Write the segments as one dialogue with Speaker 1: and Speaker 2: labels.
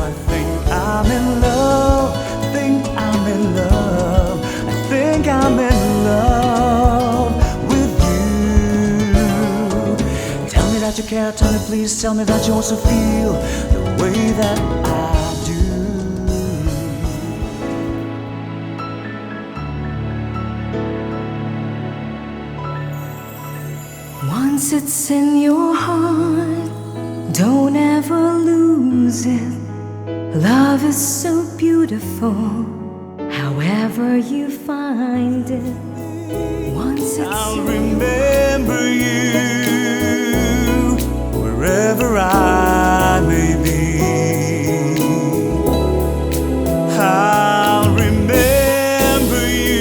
Speaker 1: I think I'm in love, think I'm in love, I think I'm in love with you. Tell me that you care, tell me please, tell me that you also feel the way that I do.
Speaker 2: Once it's in your heart, don't ever lose it. Love is so beautiful, however you find it. Once it's
Speaker 1: I'll remember you wherever I may be. I'll remember you.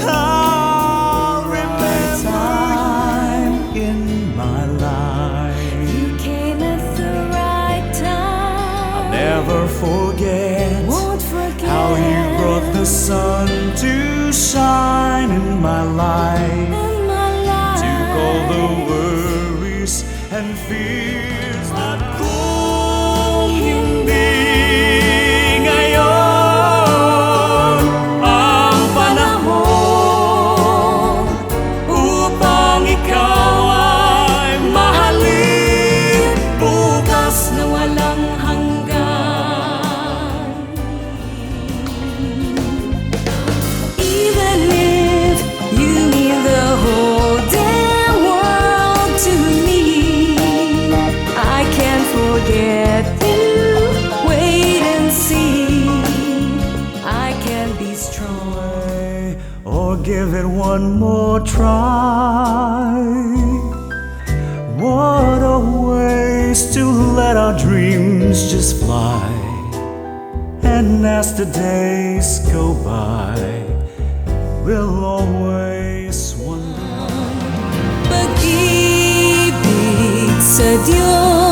Speaker 1: I'll remember time in my life.
Speaker 2: you came at the right time.
Speaker 1: I'll never forget
Speaker 2: Won't forget
Speaker 1: how you brought the sun to shine in my life.
Speaker 2: in my life.
Speaker 1: Took all the worries and fears that kung hindi ngayon ang panahon upang ikaw ay mahalin bukas
Speaker 2: na walang hanggan. Even if you mean the whole damn world to me, I can't forget you. Wait and see, I can be strong.
Speaker 1: or give it one more try. What a waste to let our dreams just fly. And as the days go by, we'll always wonder.
Speaker 2: Pag-ibig sa Diyos